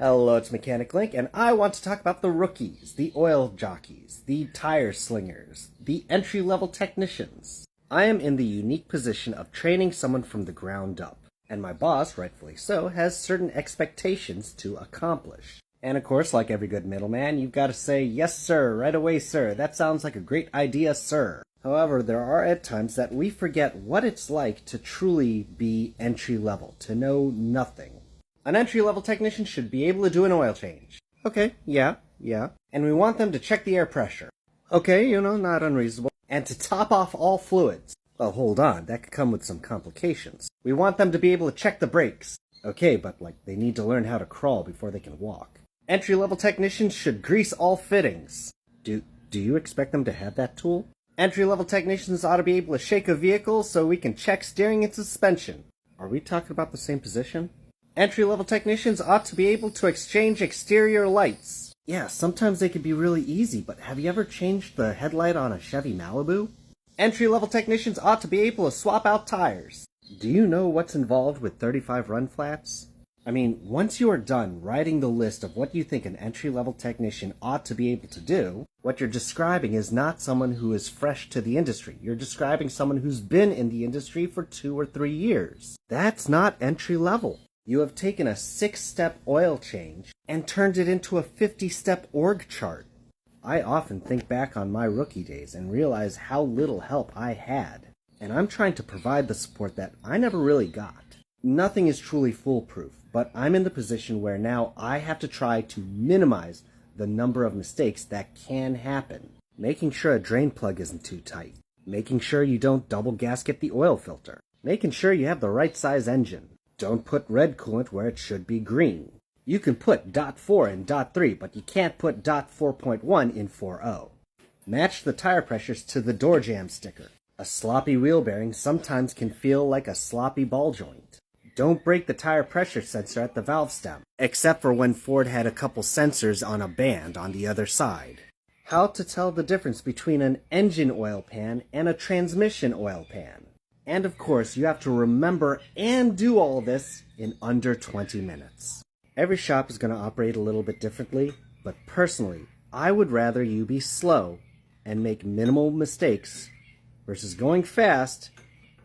Hello, it's Mechanic Link, and I want to talk about the rookies, the oil jockeys, the tire slingers, the entry-level technicians. I am in the unique position of training someone from the ground up, and my boss, rightfully so, has certain expectations to accomplish. And of course, like every good middleman, you've got to say, "Yes, sir, right away, sir. That sounds like a great idea, sir." However, there are at times that we forget what it's like to truly be entry-level, to know nothing. An entry-level technician should be able to do an oil change. Okay, yeah. And we want them to check the air pressure. Okay, not unreasonable. And to top off all fluids. Well, hold on, that could come with some complications. We want them to be able to check the brakes. Okay, but they need to learn how to crawl before they can walk. Entry-level technicians should grease all fittings. Do you expect them to have that tool? Entry-level technicians ought to be able to shake a vehicle so we can check steering and suspension. Are we talking about the same position? Entry-level technicians ought to be able to exchange exterior lights. Yeah, sometimes they can be really easy, but have you ever changed the headlight on a Chevy Malibu? Entry-level technicians ought to be able to swap out tires. Do you know what's involved with 35 run flats? I mean, once you are done writing the list of what you think an entry-level technician ought to be able to do, what you're describing is not someone who is fresh to the industry. You're describing someone who's been in the industry for 2 or 3 years. That's not entry-level. You have taken a 6-step oil change and turned it into a 50-step org chart. I often think back on my rookie days and realize how little help I had. And I'm trying to provide the support that I never really got. Nothing is truly foolproof, but I'm in the position where now I have to try to minimize the number of mistakes that can happen. Making sure a drain plug isn't too tight. Making sure you don't double gasket the oil filter. Making sure you have the right size engine. Don't put red coolant where it should be green. You can put .4 in .3, but you can't put .4.1 in 4.0. Match the tire pressures to the door jamb sticker. A sloppy wheel bearing sometimes can feel like a sloppy ball joint. Don't break the tire pressure sensor at the valve stem, except for when Ford had a couple sensors on a band on the other side. How to tell the difference between an engine oil pan and a transmission oil pan. And of course, you have to remember and do all this in under 20 minutes. Every shop is going to operate a little bit differently, but personally, I would rather you be slow and make minimal mistakes versus going fast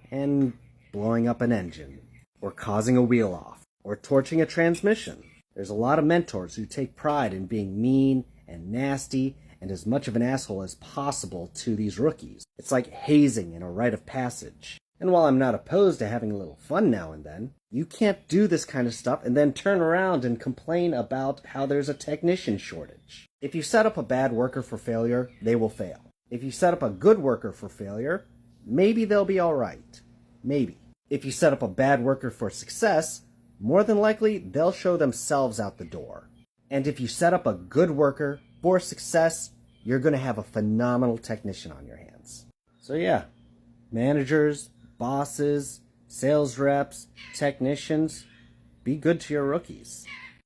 and blowing up an engine, or causing a wheel off, or torching a transmission. There's a lot of mentors who take pride in being mean and nasty and as much of an asshole as possible to these rookies. It's like hazing in a rite of passage. And while I'm not opposed to having a little fun now and then, you can't do this kind of stuff and then turn around and complain about how there's a technician shortage. If you set up a bad worker for failure, they will fail. If you set up a good worker for failure, maybe they'll be alright. Maybe. If you set up a bad worker for success, more than likely they'll show themselves out the door. And if you set up a good worker for success, you're going to have a phenomenal technician on your hands. So yeah, managers, bosses, sales reps, technicians, be good to your rookies.